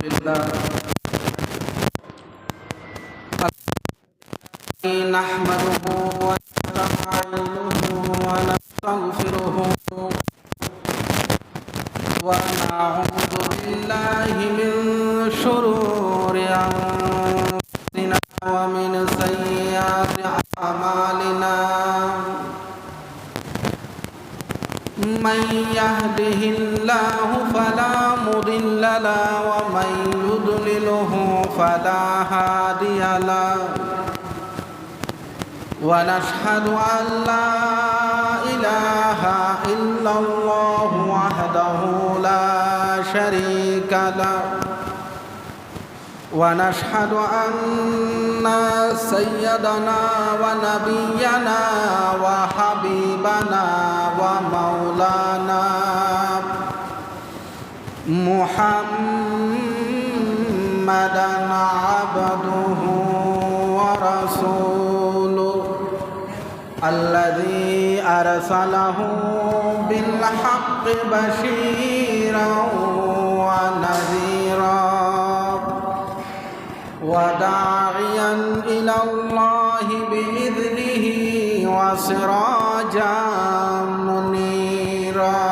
لله نحمده ونستعينه ونستغفره ونعوذ بالله من شرور أنفسنا ومن سيئات أعمالنا من يهده الله فلا مضل له ومن يضلله فلا هادي له ونشهد أن لا إله إلا الله وحده لا شريك له ونشهد أن سيدنا ونبينا وحبيبنا ومولانا محمدا عبده ورسوله الذي أرسله بالحق بشيرا ونذيرا وداعيا إلى الله بإذنه وسراجا منيرا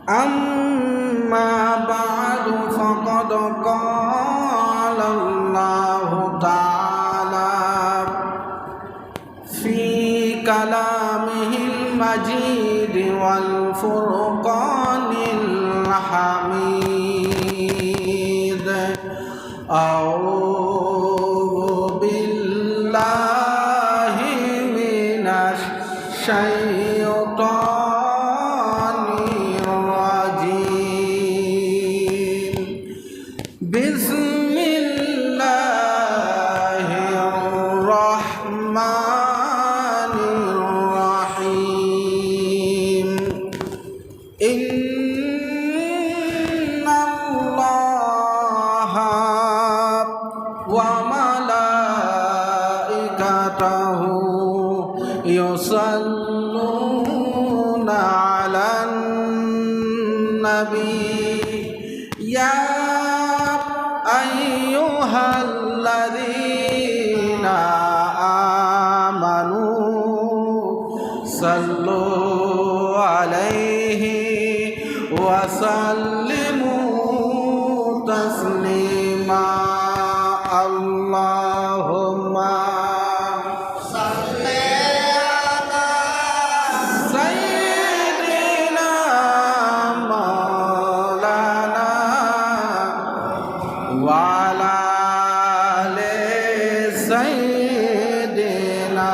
أما بعد فقد قال الله تعالى في كلامه المجيد والفرقان الحميد أعوذ بالله من الشيطان الرجيم بسم الله الرحمن الرحيم إن الله وملائكته يصلون على النبي يا أيها الذين آمنوا صلوا عليه وسلموا تسليما اللهم صل على سيدنا مولانا وعلى آل سيدنا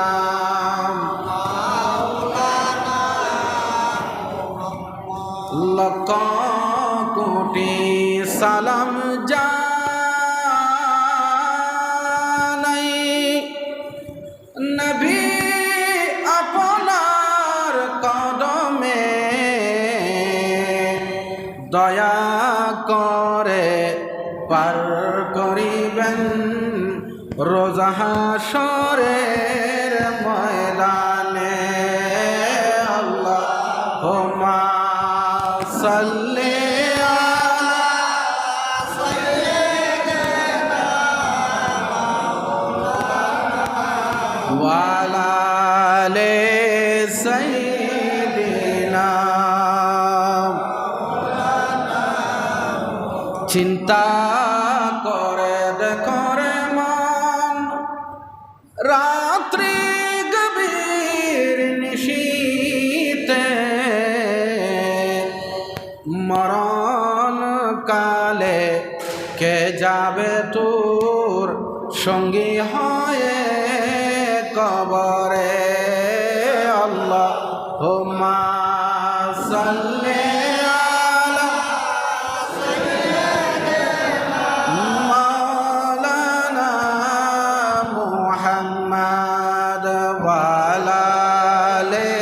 লক্ষ কোটি সালাম জানাই নবী আপনার কদমে দয়া করে পার করিবেন রোজা হাশরের ময়দানে আল্লাহুম্মা সাল্লি আলা সাইয়্যিদিনা ওয়া আলা আলি সাইয়্যিদিনা চিন্তা করে দেখো রে মন রাত্রি গভীর নিশীতে মরণ কালে কে যাবে তোর সঙ্গী হয়ে কবরে আল্লাহুম্মা সাল্লি আলা সাইয়্যিদিনা মাওলানা মুহাম্মদ ওয়া আলা আলি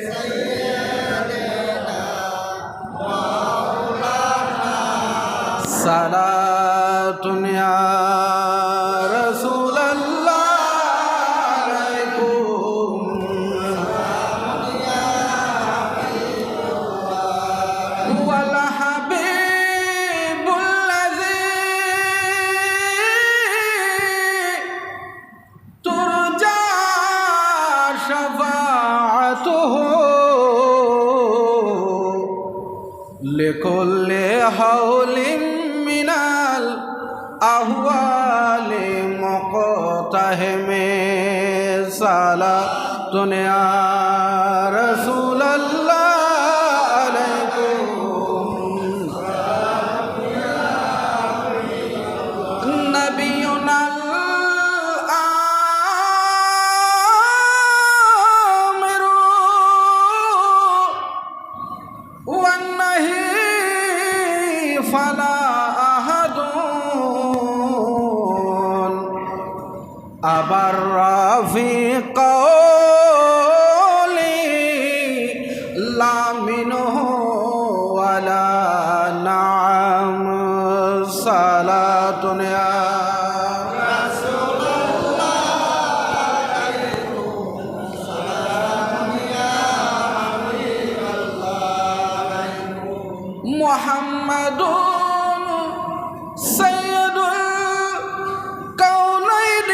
সাইয়্যিদিনা মাওলানা সালাতুন ইয়া রাসূলুল্লাহ আলাইকুম ওয়াল হাবিব لكل حول من الأهوال مقتحم صلاة يا رسول الله عليكم نبينا الآمر والنهي فلا أحد أبر في قولي لا منه ولا نعم صلاة يا رسول الله سلام يا حبيب الله محمد سيد الكونين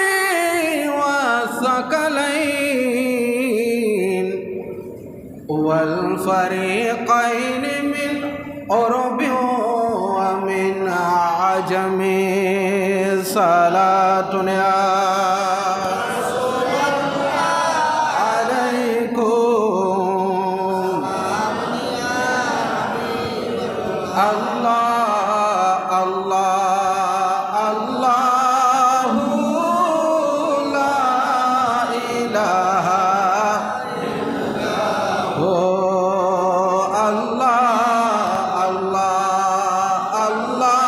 والثقلين والفريقين من عرب ومن عجم صلاة يا رسول الله عليكم الله الله الله لا إله إلا هو الله الله الله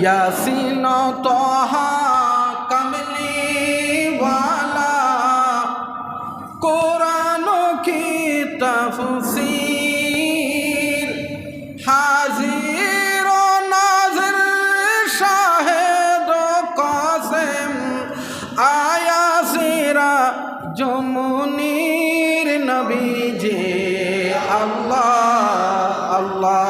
यासीन तोहा कमली वाला कुरानों की तफसीर हाजिर व नाज़िर शाहिद व कासिम आया सिरा जो मुनीर नबी जे अल्लाह अल्लाह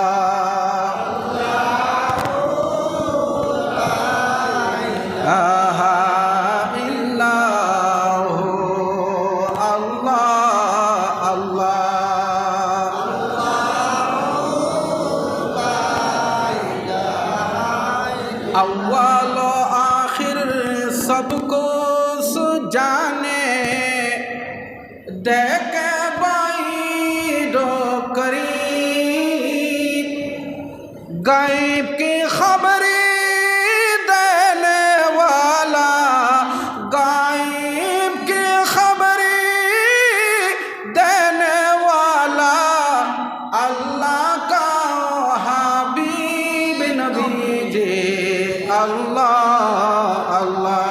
अव्वल आखिर सबको जाने देख बाइडो करीब गायब की खबरी देने वाला गायब की खबरी देने वाला अल्लाह का हबीब नबी जे अल्लाह अल्लाह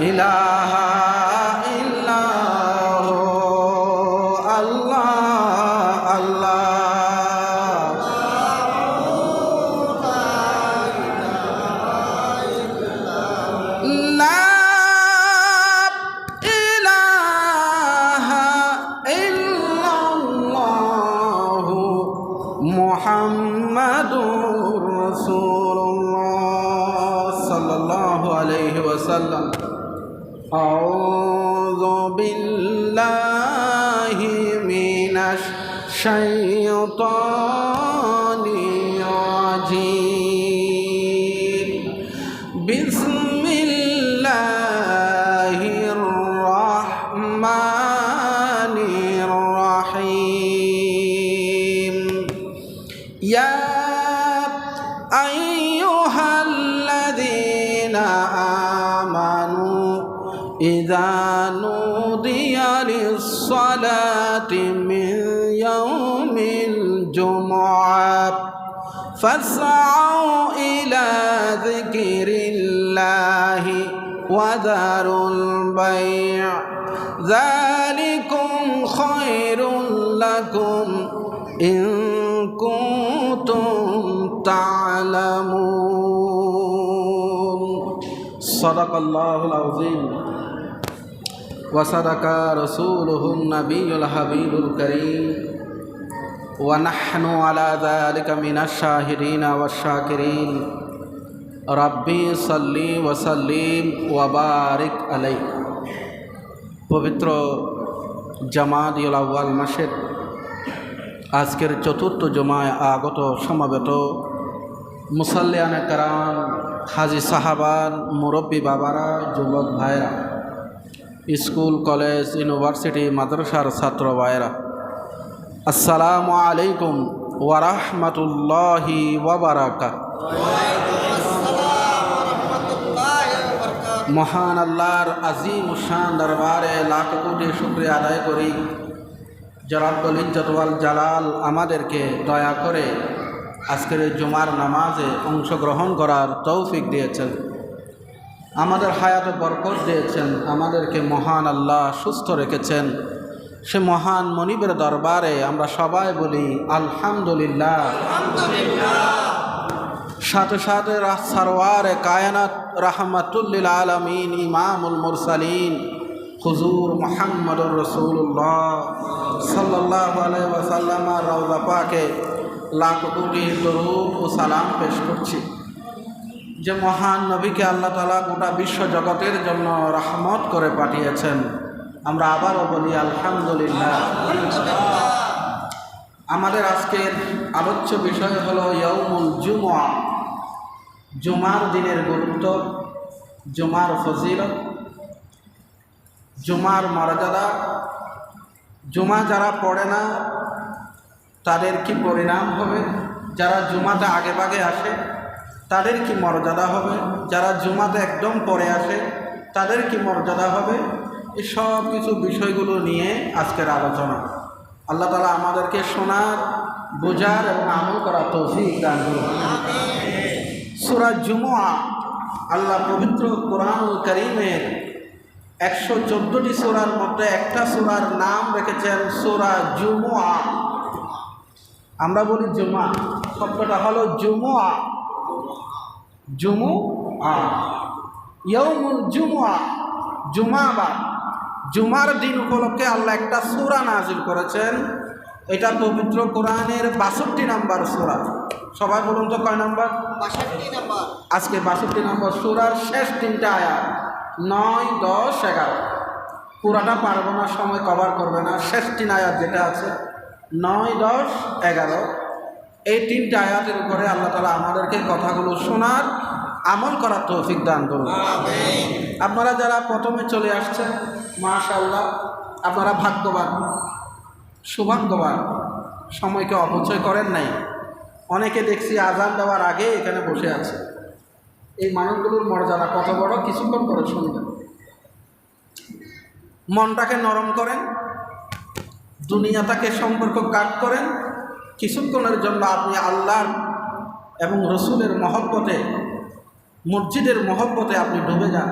इलाहा इल्लल्लाहु अल्लाह अल्लाह ला इलाहा इल्लल्लाहु मुहम्मदुर रसूलुल्लाह सल्लल्लाहु अलैहि वसल्लम अऊज़ु बिल्लाहि मिनश शैतानिर रजीम बिस्मिल्लाहिर रहमानिर रहीम या अय्युहल्लज़ीना आमनू इज़ा नूदिया लिस्सलाति मिन यौमिल जुमुअह फस्अऊ इला ज़िक्रिल्लाहि वज़रुल बैअ ज़ालिकुम खैरुल लकुम इन कुंतुम ता'लमून सदक़ल्लाहुल अज़ीम व सदक़ा रसूलुहुन नबियुल हबीबुल करीम व नहनु अला ज़ालिका मिनश शाहिदीन व शाकिरीन রাব্বি সাল্লি ওয়া সাল্লিম ওয়া বারিক আলাই। পবিত্র জামাদিউল আউয়াল মাসের আজকের চতুর্থ জুমায় আগত সমাবেত মুসাল্লিয়ানে কেরাম, হাজি সাহাবান, মুরব্বী বাবারা, যুবক ভাইরা, স্কুল কলেজ ইউনিভার্সিটি মাদ্রাসার ছাত্র ভাইরা, আসসালামু আলাইকুম ওয়া রাহমাতুল্লাহি ওয়া বারাকাতুহু। মহান আল্লাহর আজিম শান দরবারে লাখ কোটি শুকরিয়া আদায় করি যে রব্বুল ইজ্জত ওয়াল জালাল আমাদেরকে দয়া করে আজকের জুমার নামাজে অংশগ্রহণ করার তৌফিক দিয়েছেন, আমাদের হায়াতে বরকত দিয়েছেন, আমাদেরকে মহান আল্লাহ সুস্থ রেখেছেন। সে মহান মনিবের দরবারে আমরা সবাই বলি আলহামদুলিল্লাহ। সাথে সাথে সরওয়ারে কায়নাত রাহমাতুল লিল আলামিন ইমামুল মুরসালিন হুজুর মুহাম্মদুর রাসূলুল্লাহ সাল্লাল্লাহু আলাইহি ওয়াসাল্লামের রওজা পাকে লাখ কোটি দরুদ ও সালাম পেশ করছি। যে মহান নবীকে আল্লাহ তাআলা গোটা বিশ্ব জগতের জন্য রহমত করে পাঠিয়েছেন, আমরা আবারও বলি আলহামদুলিল্লাহ। আমাদের আজকের আলোচ্য বিষয় হলো ইয়াউমুল জুমআ, জুমার দিনের গুরুত্ব, জুমার ফজিলত, জুমার মর্যাদা, জুমা যারা পড়ে না তাদের কি পরিণাম হবে, যারা জুমাতে আগে ভাগে আসে তাদের কি মর্যাদা হবে, যারা জুমাতে একদম পরে আসে তাদের কি মর্যাদা হবে, এই সব কিছু বিষয়গুলো নিয়ে আজকের আলোচনা। আল্লাহ তাআলা আমাদেরকে শোনার, বোঝার এবং আমল করার তৌফিক দান করুন। সূরা জুমআ, আল্লাহ পবিত্র কোরআনুল কারীমের 114টি সূরার মধ্যে একটা সূরার নাম রেখেছেন সূরা জুমআ। আমরা বলি জুমা, শব্দটা হলো জুমআ, জুমআ, ইয়াউমুল জুমআ, জুমাবার, জুমার দিন উপলক্ষে আল্লাহ একটা সূরা নাজিল করেছেন। এটা পবিত্র কোরআনের 62 নম্বর সূরা। সবাই বলুন তো কয় নম্বর? 62 নম্বর। আজকে 62 নম্বর সূরার শেষ 3টা আয়াত 9, 10, 11। পুরাটা পারবো না, সময় কভার করবে না। শেষ 3 আয়াত যেটা আছে 9, 10, 11, এই 3টা আয়াতের উপরে আল্লাহ তাআলা আমাদেরকে কথাগুলো শোনার, আমল করার তৌফিক দান করুন। আমিন। আপনারা যারা প্রথমে চলে আসছেন, মাশাআল্লাহ, আপনারা ভাগ্যবান, সৌভাগ্যবান, সময়কে অপচয় করেন নাই। অনেকে দেখছি আজান দেওয়ার আগে এখানে বসে আছে। এই মানুষগুলোর মর্যাদা কত বড়, কিছুক্ষণ করে শুনবেন। মনটাকে নরম করেন, দুনিয়াটাকে সম্পর্ক কাট করেন, কিছুক্ষণের জন্য আপনি আল্লাহর এবং রসুলের মহব্বতে, মসজিদের মহব্বতে আপনি ডুবে যান।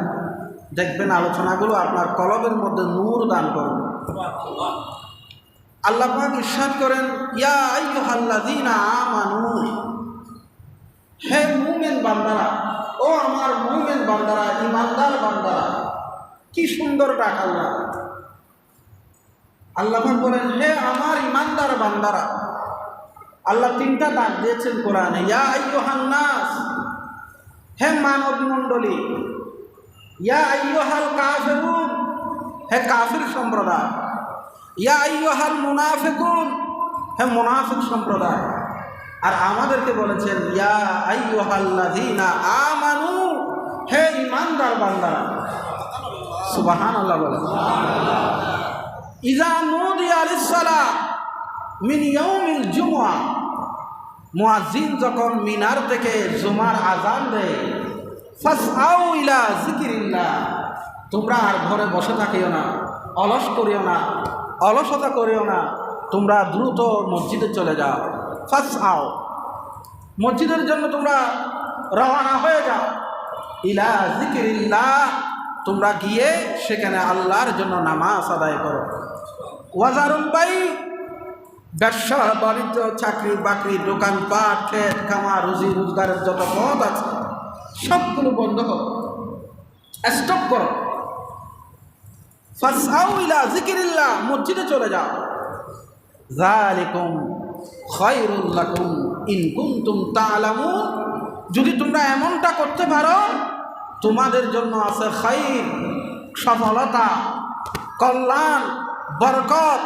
দেখবেন আলোচনাগুলো আপনার কলবের মধ্যে নূর দান করবে। আল্লাহ পাক ইরশাদ করেন, ইয়া আইয়ুহাল্লাযীনা আমানু, হে মুমিন বান্দারা, ও আমার মুমিন বান্দারা, ঈমানদার বান্দারা। কি সুন্দর ডাক আল্লাহ। আল্লাহ পাক বলেন, হে আমার ঈমানদার বান্দারা। আল্লাহ 3টা ডাক দিয়েছেন কোরআনে, ইয়া আইয়ুহান নাস, হে মানব মণ্ডলী, ইয়া আইয়ুহাল কাফিরুন, হে কাফির সম্প্রদায়, ইয়া আইয়ুহাল মুনাফিকুন, হে মুনাফিক সম্প্রদায়। আর আমাদেরকে বলেছেন ইয়া আইয়ুহাল্লাযীনা আমানু, হে ঈমানদার বান্দারা। সুবহানাল্লাহ বলেন। ইযা নুদিয়া লিস-সালাহ মিন ইয়াউমিল জুমআ, মুয়াজ্জিন যখন মিনার থেকে জুমার আজান দেয়, ফাসআউ ইলা যিকরিল্লাহ, তোমরা আর ঘরে বসে থাকিও না, অলস করিও না, অলসতা করিও না, তোমরা দ্রুত মসজিদে চলে যাও। ফাসআউ, মসজিদের জন্য তোমরা রওনা হয়ে যাও। ইলা যিকরিল্লাহ, তোমরা গিয়ে সেখানে আল্লাহর জন্য নামাজ আদায় করো। ওয়াজারুল বাই, ব্যবসা বাণিজ্য, চাকরি বাকরি, দোকানপাট, খেত খামার, রুজি রোজগারের যত পথ আছে সবগুলো বন্ধ করো, স্টপ করো। ফাসআউ ইলা যিকরিল্লাহ, মসজিদে চলে যাও। যালিকুম খায়রুল লাকুম ইন কুনতুম তা'লামুন, যদি তোমরা এমনটা করতে পারো তোমাদের জন্য আছে খাইর, সফলতা, কল্যাণ, বরকত,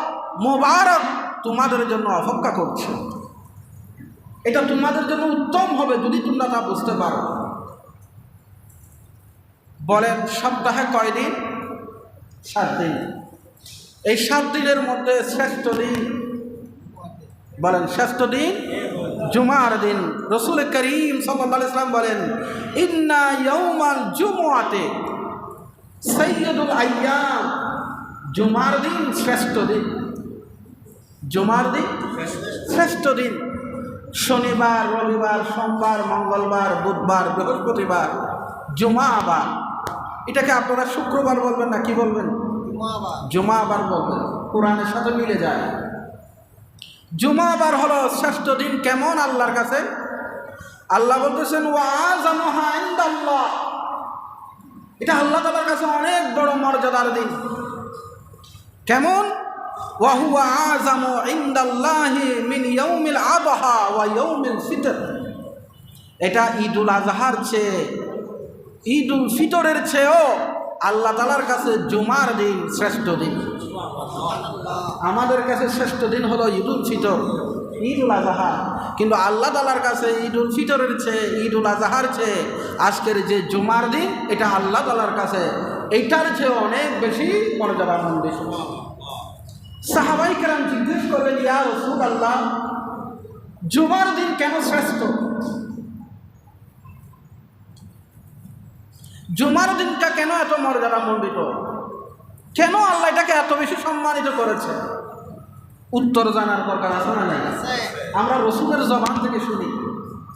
মোবারক তোমাদের জন্য অপেক্ষা করছে। এটা তোমাদের জন্য উত্তম হবে যদি তোমরা তা বুঝতে পারো। বলেন সপ্তাহে কয় দিন? 7 দিন। এই 7 দিনের মধ্যে শ্রেষ্ঠ দিন, বলেন শ্রেষ্ঠ দিন জুমার দিন। রসুল করিম সাল্লাল্লাহু আলাইহি ওয়াসাল্লাম বলেন, ইন্না ইয়াউমাল জুমআতি সাইয়্যিদুল আইয়াম। জুমার দিন শ্রেষ্ঠ দিন, জুমার দিন শ্রেষ্ঠ দিন। শনিবার, রবিবার, সোমবার, মঙ্গলবার, বুধবার, বৃহস্পতিবার, জুমাবার। এটাকে আপনারা শুক্রবার বলবেন না কি বলবেন? জুমাবার বলবেন, কোরআনের সাথে মিলে যায়। জুমাবার হলো শ্রেষ্ঠ দিন। কেমন আল্লাহর কাছে? আল্লাহ বলতেছেন ওয়াজামুহা ইনদাল্লাহ, এটা আল্লাহ তাআলার কাছে অনেক বড় মর্যাদার দিন। কেমন? ওয়া হুয়া আযামু ইনদাল্লাহি মিন ইয়াউমিল আযহা ওয়া ইয়াউমিল ফিতর। এটা ঈদুল আজহার চেয়ে, ঈদুল ফিতরের চেয়েও আল্লাহ তাআলার কাছে জুমার দিন শ্রেষ্ঠ দিন। আমাদের কাছে শ্রেষ্ঠ দিন হলো ঈদুল ফিতর, ঈদুল আজহা, কিন্তু আল্লাহ তাআলার কাছে ঈদুল ফিতরের চেয়ে, ঈদুল আজহার চেয়ে আজকের যে জুমার দিন, এটা আল্লাহ তাআলার কাছে এইটার চেয়ে অনেক বেশি মর্যাদামণ্ডিত। সাহাবায়ে কেরাম জিজ্ঞেস করলেন, ইয়া রাসূলুল্লাহ, জুমার দিন কেন শ্রেষ্ঠ? জুমার দিনটা কেন এত মর্যাদামণ্ডিত? কেন আল্লাহ এটাকে এত বেশি সম্মানিত করেছে? উত্তর জানার দরকার আছে না নাই? আমরা রসুলের জবান থেকে শুনি,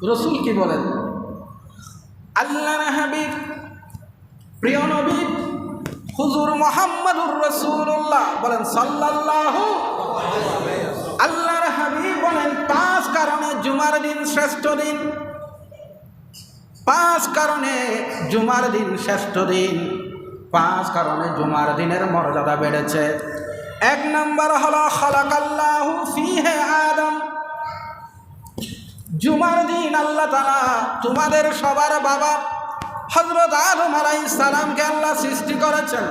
রসুল কি বলেন। আল্লাহর হাবিব, প্রিয় নবী হুজুর মুহাম্মদুর রাসূলুল্লাহ বলেন সাল্লাল্লাহু আলাইহি ওয়াসাল্লাম, আল্লাহর হাবিব বলেন 5 কারণে জুমার দিন শ্রেষ্ঠ দিন। 5 কারণে জুমার দিন শ্রেষ্ঠ দিন। 5 কারণে জুমার দিনের মর্যাদা বেড়েছে। 1 নম্বর হলো খালাকাল্লাহু ফীহি আদম। জুমার দিন আল্লাহ তাআলা তোমাদের সবার বাবা হযরত আদম আলাইহিস সালামকে আল্লাহ সৃষ্টি করেছেন।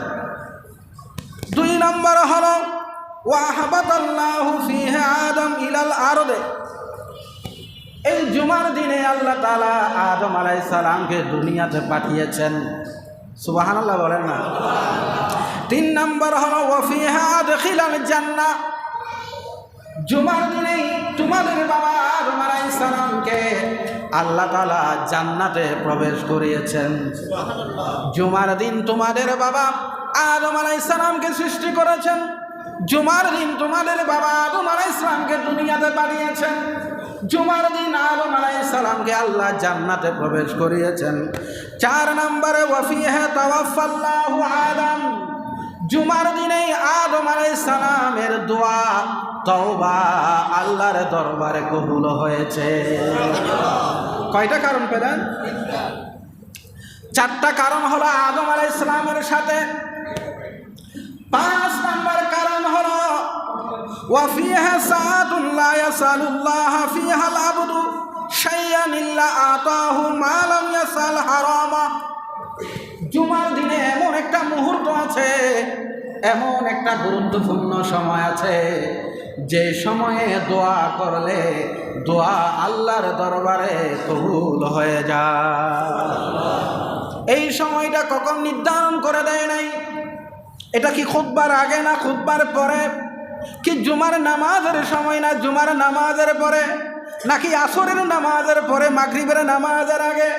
2 নম্বর হলো ওয়া হাবাতাল্লাহু ফীহি আদম ইলাল আরদ। এই জুমার দিনে আল্লাহ তাআলা আদম আলাইহিস সালামকে দুনিয়াতে পাঠিয়েছেন। সুবহানাল্লাহ বলেন না? 3 নম্বর হলো ওয়া ফীহা আদখিলাল জান্নাহ। জুমার দিনে তোমাদের বাবা আদম আলাইহিস সালামকে আল্লাহ তাআলা জান্নাতে প্রবেশ করিয়েছেন। জুমার দিন তোমাদের বাবা আদম আলাইহিস সালামকে সৃষ্টি করেছেন। জুমার দিন তোমাদের বাবা আদম আলাইহিস সালামকে দুনিয়াতে পাঠিয়েছেন। জুমার দিন আদম আলাইহিস সালামকে আল্লাহ জান্নাতে প্রবেশ করিয়েছেন। 4 নম্বরে ওয়া ফীহা তাওয়াফাল্লাহু আদম। জুমার দিনে আদম আলাইহিস সালামের দোয়া, তওবা আল্লাহর দরবারে কবুল হয়েছে। কয়টা কারণ পেলেন? 4টা কারণ হলো আদম আলাইহিস সালামের সাথে। 5 নম্বর কারণ হলো ওয়া ফীহা সাআতুন লা ইয়াসালুল্লাহ ফীহাল আবদু শাইয়ান ইল্লা আতাহু মা লাম ইয়াসাল হারামা। জুমার দিনে এমন একটা মুহূর্ত আছে, এমন একটা গুরুত্বপূর্ণ সময় আছে, যে সময়ে দোয়া করলে দোয়া আল্লাহর দরবারে কবুল হয়ে যায়। এই সময়টা কখন নির্ধারণ করে দেয় নাই? এটা কি খুতবার আগে না খুতবার পরে? কি জুমার নামাজের সময় না জুমার নামাজের পরে? নাকি আসরের নামাজের পরে, মাগরিবের নামাজের আগে?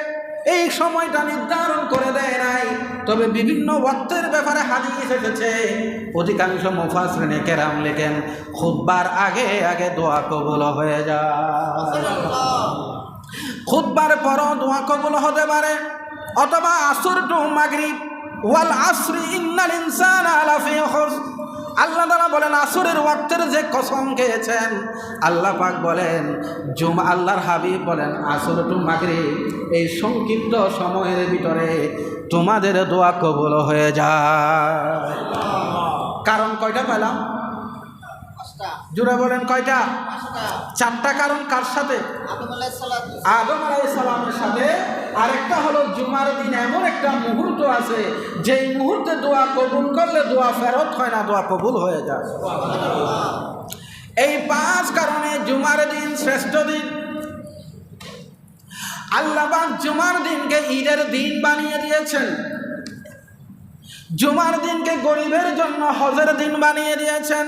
এই সময়টা নির্ধারণ করে দেয় নাই। তবে বিভিন্ন ওয়াক্তের ব্যাপারে হাদিস এসেছে। অধিকাংশ মুফাসসিরিনে কেরাম লেখেন খুতবার আগে আগে দোয়া কবুল হয়ে যায়। খুতবার পরও দোয়া কবুল হতে পারে, অথবা আসর টু মাগরিব। ওয়াল আসরি ইন্নাল ইনসানা লাফি খুসর। আল্লাহ তাআলা বলেন আসরের ওয়াক্তের যে কসম খেয়েছেন, আল্লাহ পাক বলেন, আল্লাহর হাবিব বলেন আসর টু মাগরিব এই সংক্ষিপ্ত সময়ের ভিতরে তোমাদের দোয়া কবুল হয়ে যায়। কারণ কয়টা পেলাম? জোরে বলেন কয়টা? চারটা কারণ কার সাথে? আদম আলাইহিস সালামের সাথে। আরেকটা হলো জুমার দিন এমন একটা মুহূর্ত আছে যেই মুহূর্তে দোয়া কবুল করলে দোয়া ফেরত হয় না, দোয়া কবুল হয়ে যায়। এই 5 কারণে জুমার দিন শ্রেষ্ঠ দিন। আল্লাহ পাক জুমার দিনকে ঈদের দিন বানিয়ে দিয়েছেন। জুমার দিনকে গরিবের জন্য হজের দিন বানিয়ে দিয়েছেন।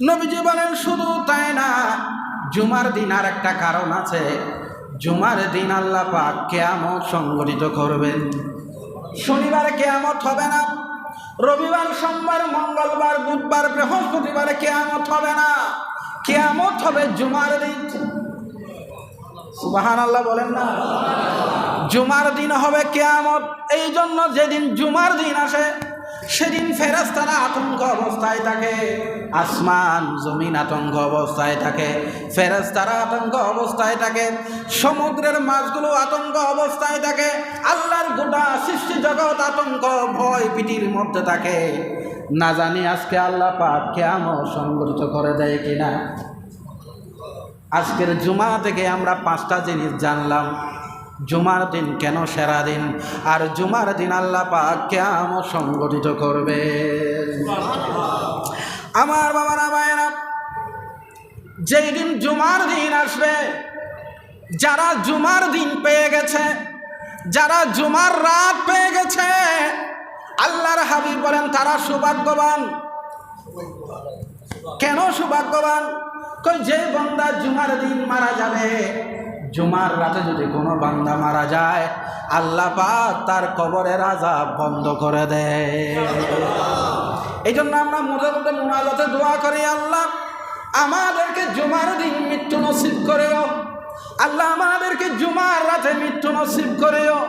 নবীজি বলেন শুধু তাই না, জুমার দিন আর একটা কারণ আছে। জুমার দিন আল্লাহ পাক কিয়ামত সংগঠিত করবেন। শনিবার কিয়ামত হবে না, রবিবার, সোমবার, মঙ্গলবার, বুধবার, বৃহস্পতিবার কিয়ামত হবে না। কিয়ামত হবে জুমার দিন। সুবহানাল্লাহ বলেন না? জুমার দিন হবে কিয়ামত। এই জন্য যেদিন জুমার দিন আসে সেদিন ফেরেশতারা আতঙ্ক অবস্থায় থাকে, আসমান জমিন আতঙ্ক অবস্থায় থাকে, ফেরেশতারা আতঙ্ক অবস্থায় থাকে, সমুদ্রের মাছগুলো আতঙ্ক অবস্থায় থাকে, আল্লাহর গোটা সৃষ্টি জগৎ আতঙ্ক ভয় ভীতির মধ্যে থাকে। না জানি আজকে আল্লাহ পাক কিয়ামত সংগঠিত করে দেয় কিনা। আজকের জুমা থেকে আমরা 5টা জিনিস জানলাম। জুমার দিন কেন সেরা দিন, আর জুমার দিন আল্লাহ পাক কিয়ামত সংগঠিত করবে। আমার বাবারা ভাইয়েরা, যেই দিন জুমার দিন আসবে, যারা জুমার দিন পেয়ে গেছে, যারা জুমার রাত পেয়ে গেছে, আল্লাহর হাবিব বলেন তারা সৌভাগ্যবান। কেন সৌভাগ্যবান? যে বান্দা জুমার দিন মারা যাবে, জুমার রাতে যদি কোনো বান্দা মারা যায়, আল্লাহ পাক তার কবরের আযাব বন্ধ করে দেয়। এই জন্য আমরা মোজামতে মুনাজাতে দোয়া করি, আল্লাহ আমাদেরকে জুমার দিন মৃত্যু নসিব করেও, আল্লাহ আমাদেরকে জুমার রাতে মৃত্যু নসিব করেও।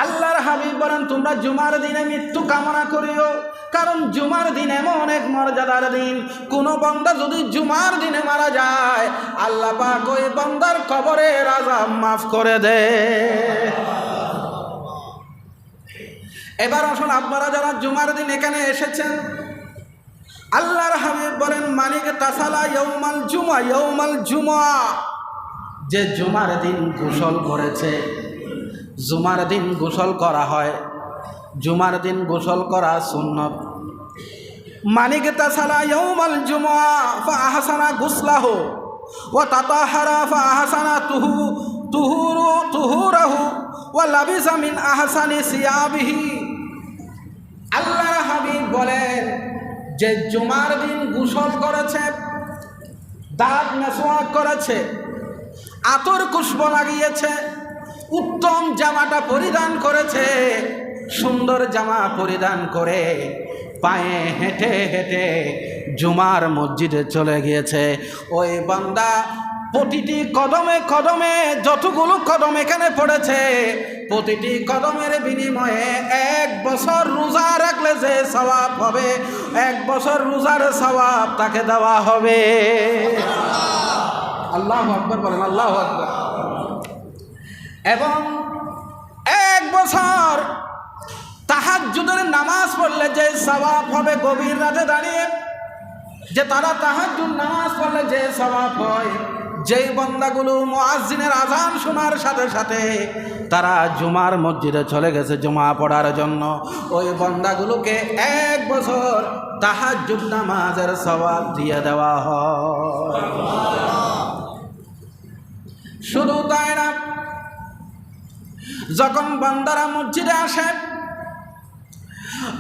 আল্লাহর হাবিব বলেন তোমরা জুমার দিনে মৃত্যু কামনা করিও, কারণ জুমার দিন এমন এক মর্যাদার দিন, কোনো বান্দা যদি জুমার দিনে মারা যায়, আল্লাহ পাক ওই বান্দার কবরের আযাব মাফ করে দেয়। এবার আসুন আপনারা যারা জুমার দিন এখানে এসেছেন, আল্লাহর হাবিব বলেন মালিক তাসালা ইয়াউমাল জুমা, ইয়াউমাল জুমা, যে জুমার দিন গোসল করেছে। জুমার দিন গোসল করা হয়, জুমার দিন গোসল করা সুন্নত। মানিক তাসালা ইয়াউমাল জুমা ফা আহসানা গুসলাহু ওয়া তাতাহারা ফা আহসানা তুহুরাহু ওয়া লাবিসা মিন আহসানি সিয়াবিহি। আল্লাহর হাবিব বলেন যে জুমার দিন গোসল করেছে, দাঁত মেসওয়াক করেছে, আতর খুশবু লাগিয়েছে, উত্তম জামাটা পরিধান করেছে, সুন্দর জামা পরিধান করে পায়ে হেঁটে হেঁটে জুমার মসজিদে চলে গিয়েছে, ওই বান্দা প্রতিটি কদমে কদমে যতগুলো কদম এখানে পড়েছে, প্রতিটি কদমের বিনিময়ে 1 বছর রোজা রাখলে যে সওয়াব হবে, 1 বছর রোজার সওয়াব তাকে দেওয়া হবে। আল্লাহু আকবার বলেন, আল্লাহু আকবার। এবং 1 বছর তাহাজ্জুদের নামাজ পড়লে যে সওয়াব হবে, গভীর রাতে দাঁড়িয়ে যে তারা তাহাজ্জুদ নামাজ পড়লে যে সওয়াব হয়, যেই বান্দাগুলো মুয়াজ্জিনের আযান শোনার সাথে সাথে তারা জুমার মসজিদে চলে গেছে জুমা পড়ার জন্য, ওই বান্দাগুলোকে 1 বছর তাহাজ্জুদ নামাজের সওয়াব দিয়ে দেওয়া হয়। শুধু তাই না, যখন বান্দারা মসজিদে আসে,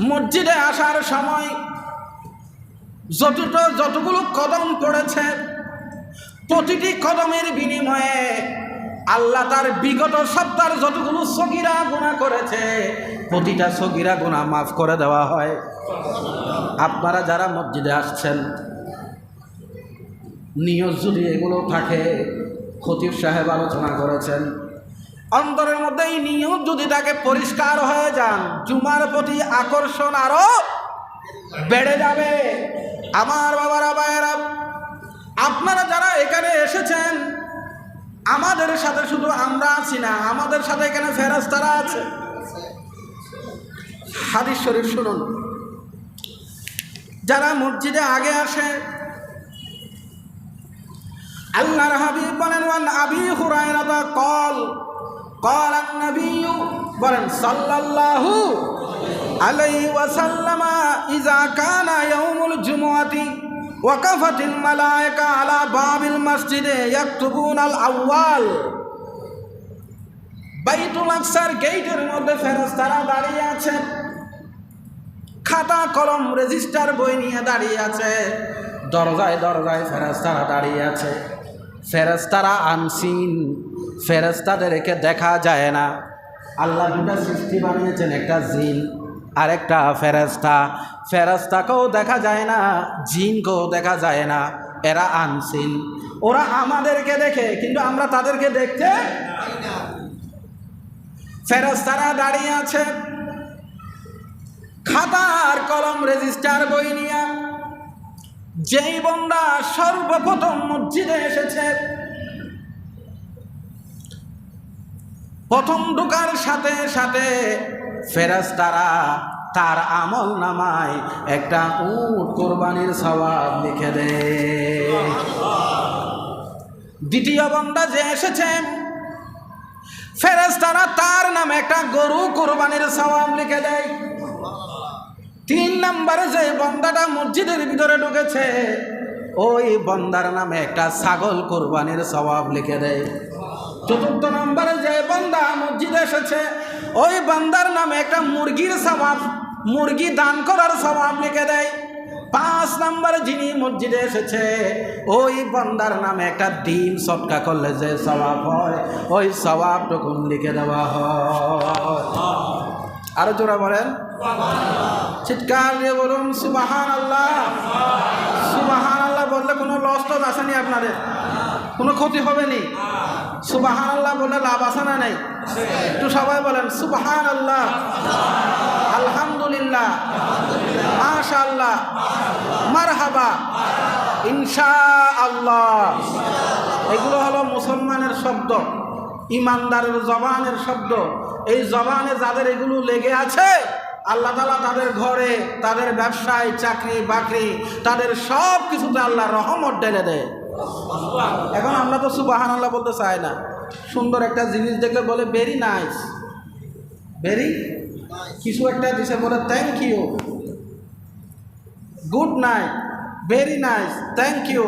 মসজিদে আসার সময় যতগুলো কদম পড়েছে, প্রতিটি কদমের বিনিময়ে আল্লাহ তার বিগত সপ্তাহের যতগুলো সগীরা গুনাহ করেছে, প্রতিটা সগীরা গুনাহ মাফ করে দেওয়া হয়। আপনারা যারা মসজিদে আসছেন, নিয়ত যদি এগুলো থাকে, খতিব সাহেব আলোচনা করেছেন, অন্তরের মধ্যে এই নিয়ত যদি তাকে পরিষ্কার হয়ে যান, জুমার প্রতি আকর্ষণ আরো বেড়ে যাবে। আমার বাবারা ভাইয়েরা, আপনারা যারা এখানে এসেছেন, আমাদের সাথে শুধু আমরা আছি না, আমাদের সাথে এখানে ফেরেশতারা আছে। হাদিস শরীফ শুনুন, যারা মসজিদে আগে আসে আল্লাহর হাবিব বলেন ওয়ান আবি হুরায়রা قال قال النبي বলেন সাল্লাল্লাহু আলাইহি ওয়াসাল্লাম ইযা কানা ইয়াউমুল জুমআতি ওয়াকাফাতিল মালায়েকা আলা বাবিল মসজিদে ইয়াকতুবুনাল আউয়াল। বাইতুল আকসার গেটের মধ্যে ফেরেশতারা দাঁড়িয়ে আছে, খাতা কলম রেজিস্টার বই নিয়ে দাঁড়িয়ে আছে, দরজায় দরজায় ফেরেশতারা দাঁড়িয়ে আছে। ফেরেশতারা আনসিন, ফেরেশতাদেরকে দেখা যায় না। আল্লাহ দুটা সৃষ্টি বানিয়েছেন, একটা জিন আর একটা ফেরেশতা। ফেরেশতাকেও দেখা যায় না, জিনকেও দেখা যায় না, এরা আনসিন। ওরা আমাদেরকে দেখে কিন্তু আমরা তাদেরকে দেখতে পাই না। ফেরেশতারা দাঁড়িয়ে আছে খাতা আর কলম রেজিস্টার বই নিয়ে। যেই বান্দা সর্বপ্রথম মসজিদে এসেছে, প্রথম ঢোকার সাথে সাথে ফেরেশতারা তার আমল নামায় একটা উট কোরবানির সওয়াব লিখে দেয়। দ্বিতীয় বান্দা যে এসেছে, ফেরেশতারা তার নামে একটা গরু কোরবানির সওয়াব লিখে দেয়। 3 নম্বরে যে বান্দাটা মসজিদের ভিতরে ঢুকেছে, ওই বান্দার নামে একটা ছাগল কোরবানির সওয়াব লিখে দেয়। 4 নম্বরে যে বান্দা মসজিদে এসেছে, ওই বান্দার নামে একটা মুরগির সওয়াব, মুরগি দান করার সওয়াব লিখে দেয়। 5 নম্বরে যিনি মসজিদে এসেছে, ওই বান্দার নামে একটা ডিম সদকা করলে যে সওয়াব হয়, ওই সওয়াবটুকুন লিখে দেওয়া হয়। আরো জোরে বলেন, চিৎকার দিয়ে বলুন সুবহানাল্লাহ। সুবহানাল্লাহ বললে কোনো লস টস আসেনি, আপনাদের কোনো ক্ষতি হবে নি। সুবহানাল্লাহ বললে লাভ আসে না নাই? একটু সবাই বলেন সুবহানাল্লাহ, আলহামদুলিল্লাহ, মাশাআল্লাহ, মারহাবা, ইনশাআল্লাহ। এগুলো হলো মুসলমানের শব্দ, ইমানদারের জবানের শব্দ। এই জবানে যাদের এগুলো লেগে আছে, আল্লাহ তাআলা তাদের ঘরে, তাদের ব্যবসায়, চাকরি বাকরি, তাদের সব কিছুতে আল্লাহ রহমত ঢেলে দেয়। এখন আমরা তো সুবহানাল্লাহ বলতে চাই না। সুন্দর একটা জিনিস দেখলে বলে ভেরি নাইস, ভেরি কিছু একটা দিছে বলে thank you, good night, very nice, thank you.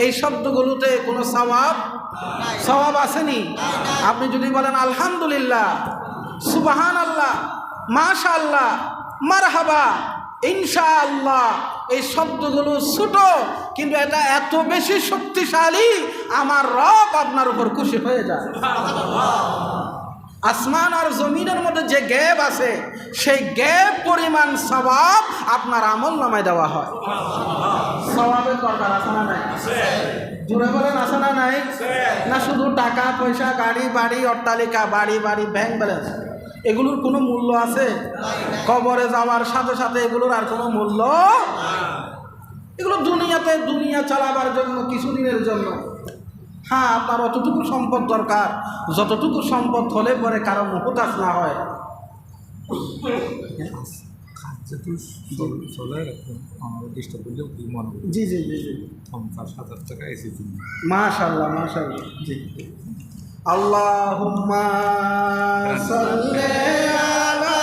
এই শব্দগুলোতে কোনো সওয়াব আসেনি। আপনি যদি বলেন আলহামদুলিল্লাহ, সুবহানাল্লাহ, মাশাআল্লাহ, মারহাবা, ইনশাআল্লাহ, এই শব্দগুলো ছোট কিন্তু এটা এত বেশি শক্তিশালী, আমার রব আপনার উপর খুশি হয়ে যায়। আসমান আর জমিনের মধ্যে যে গ্যাপ আছে, সেই গ্যাপ পরিমাণ সওয়াব আপনার আমল নামায় দেওয়া হয়। সওয়াবের দরকার আছে না নাই? জুড়ে বলেন আছে না নাই? না শুধু টাকা পয়সা, গাড়ি বাড়ি, অট্টালিকা, বাড়ি বাড়ি, ব্যাংক ব্যালেন্স, এগুলোর কোনো মূল্য আছে? কবরে যাওয়ার সাথে সাথে এগুলোর আর কোনো মূল্য? এগুলো দুনিয়াতে দুনিয়া চালাবার জন্য, কিছুদিনের জন্য। হ্যাঁ, আপনার অতটুকু সম্পদ দরকার, যতটুকু সম্পদ হলে পরে কারো মুহতাজ না হয়। জি জি জি জি, 50,000 টাকা এসেছি। মাশাআল্লাহ মাশাআল্লাহ। জি, আল্লাহুম্মা সাল্লি আলা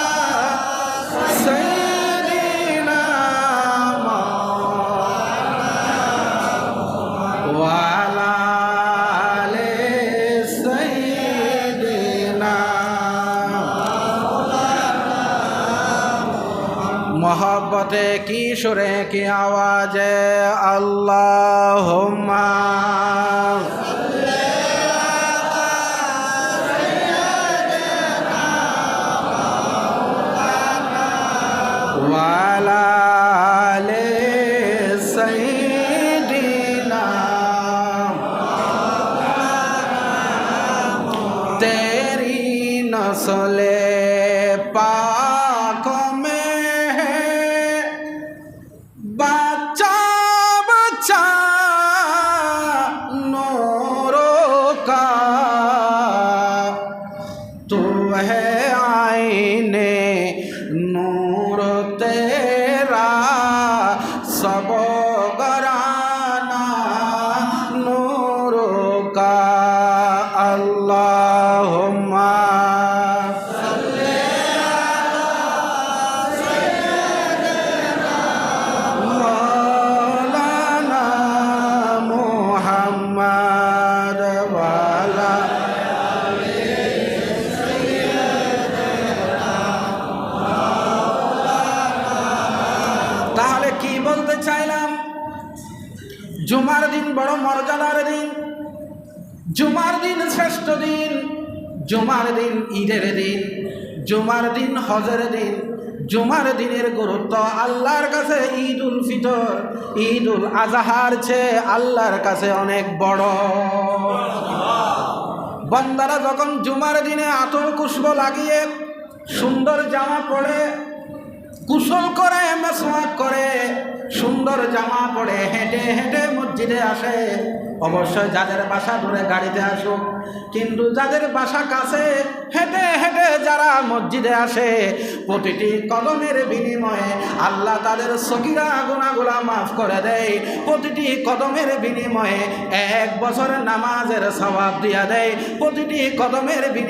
সাইয়্যিদিনা ওয়া আলা আলি সাইয়্যিদিনা। मोहब्बते की सुरे की आवाज़े अल्लाहुम्मा वाला आले सय्यिदिना। तेरी नस्ले पाक सब गराना नूर কি বলতে চাইলাম, জুমার দিন বড় মর্যাদার দিন, জুমার দিন শ্রেষ্ঠ দিন, জুমার দিন ঈদের দিন, জুমার দিন হজের দিন, জুমার দিনের গুরুত্ব আল্লাহর কাছে ঈদুল ফিতর, ঈদুল আজহার চেয়ে আল্লাহর কাছে অনেক বড়। বান্দারা যখন জুমার দিনে আতর কুশব লাগিয়ে সুন্দর জামা পরে, কুশল করে, মেসওয়াক করে, সুন্দর জামা পরে হেঁটে হেঁটে মসজিদে আসে, অবশ্যই যাদের বাসা দূরে গাড়িতে আসুক, কিন্তু যাদের বাসা কাছে হেঁটে হেঁটে যারা মসজিদে আসে, প্রতিটি কদমের বিনিময়ে আল্লাহ তাদের সগীরা গুনাহগুলো মাফ করে দেয়। প্রতিটি কদমের বিনিময়ে 1 বছরের নামাজের সওয়াব দিয়া দেয়। প্রতিটি কদমের বিনিময়ে